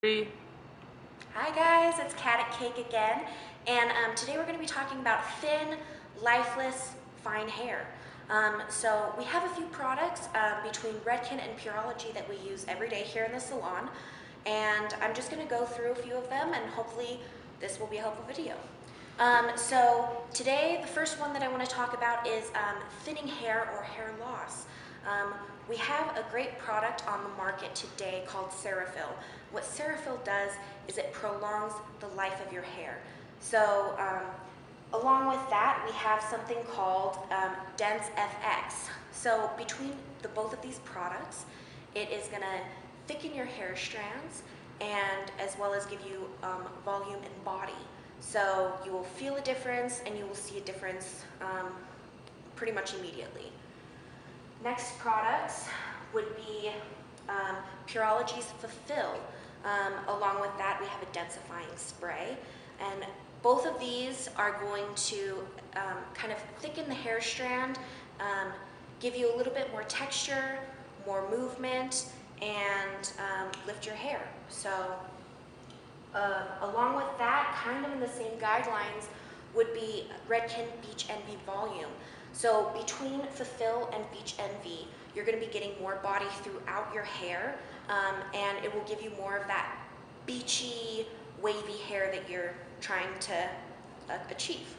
Hi guys, it's Cat at Cake again, and today we're going to be talking about thin, lifeless, fine hair. So we have a few products between Redken and Pureology that we use every day here in the salon, and I'm just going to go through a few of them, and hopefully this will be a helpful video. So today the first one that I want to talk about is thinning hair or hair loss. We have a great product on the market today called Ceraphil. What Ceraphil does is it prolongs the life of your hair. So along with that, we have something called Dense FX. So between both of these products, it is going to thicken your hair strands and as well as give you volume and body. So you will feel a difference and you will see a difference pretty much immediately. Next products would be Pureology's Fulfill. Along with that, we have a densifying spray, and both of these are going to kind of thicken the hair strand, give you a little bit more texture, more movement, and lift your hair. So along with that, kind of in the same guidelines, would be Redken Beach Envy Volume. So between Fulfill and Beach Envy, you're going to be getting more body throughout your hair, and it will give you more of that beachy, wavy hair that you're trying to achieve.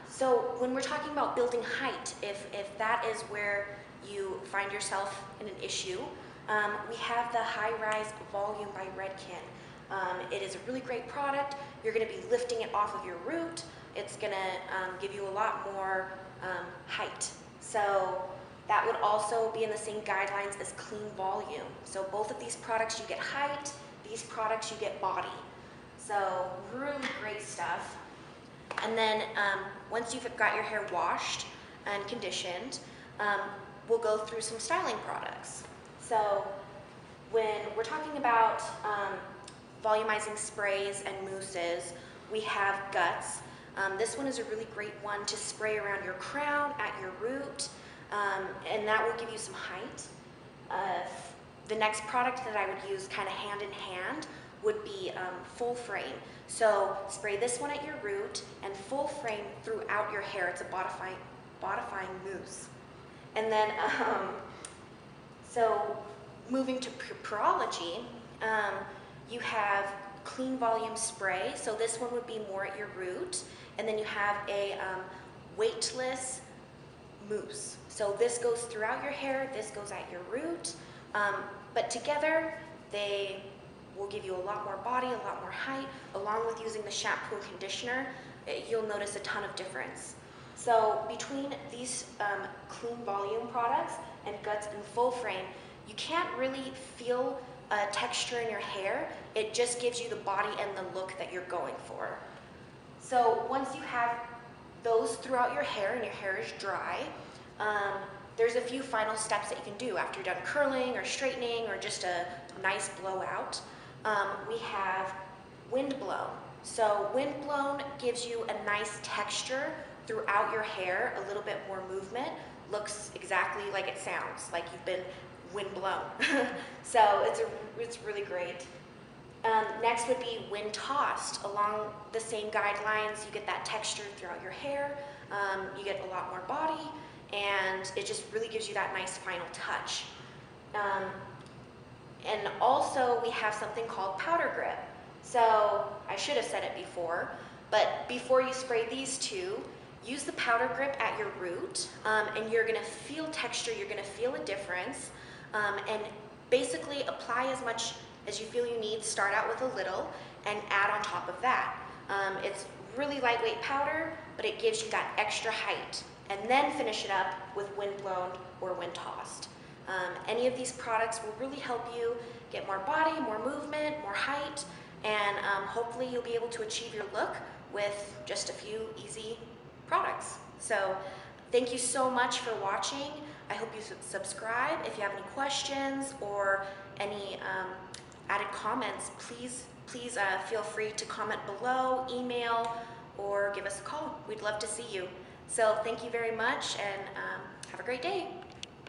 So when we're talking about building height, if that is where you find yourself in an issue, we have the High Rise Volume by Redken. It is a really great product. You're going to be lifting it off of your root. It's going to give you a lot more height. So that would also be in the same guidelines as Clean Volume. So both of these products you get height, these products you get body. So really great stuff. And then once you've got your hair washed and conditioned, we'll go through some styling products. So when we're talking about volumizing sprays and mousses, we have Guts. This one is a really great one to spray around your crown, at your root, and that will give you some height. The next product that I would use kind of hand in hand would be Full Frame. So spray this one at your root and Full Frame throughout your hair. It's a bodifying mousse. And then, so moving to Pureology, you have Clean Volume Spray. So this one would be more at your root. And then you have a weightless mousse. So this goes throughout your hair, this goes at your root. But together, they will give you a lot more body, a lot more height. Along with using the shampoo and conditioner, you'll notice a ton of difference. So between these Clean Volume products and Guts and Full Frame, you can't really feel texture in your hair. It just gives you the body and the look that you're going for. So once you have those throughout your hair and your hair is dry, there's a few final steps that you can do after you're done curling or straightening or just a nice blowout. We have Wind Blow. So Wind Blown gives you a nice texture throughout your hair, a little bit more movement, looks exactly like it sounds, like you've been wind blown. So it's really great. Next would be Wind Tossed. Along the same guidelines, you get that texture throughout your hair, you get a lot more body, and it just really gives you that nice final touch. And also we have something called Powder Grip. So I should have said it before, but before you spray these two, use the Powder Grip at your root, and you're gonna feel texture, you're gonna feel a difference, and basically apply as much as you feel you need. Start out with a little and add on top of that. It's really lightweight powder, but it gives you that extra height. And then finish it up with Wind Blown or Wind Tossed. Any of these products will really help you get more body, more movement, more height, and hopefully you'll be able to achieve your look with just a few easy products. So thank you so much for watching. I hope you subscribe. If you have any questions or any added comments, please feel free to comment below, email, or give us a call. We'd love to see you. So thank you very much, and have a great day.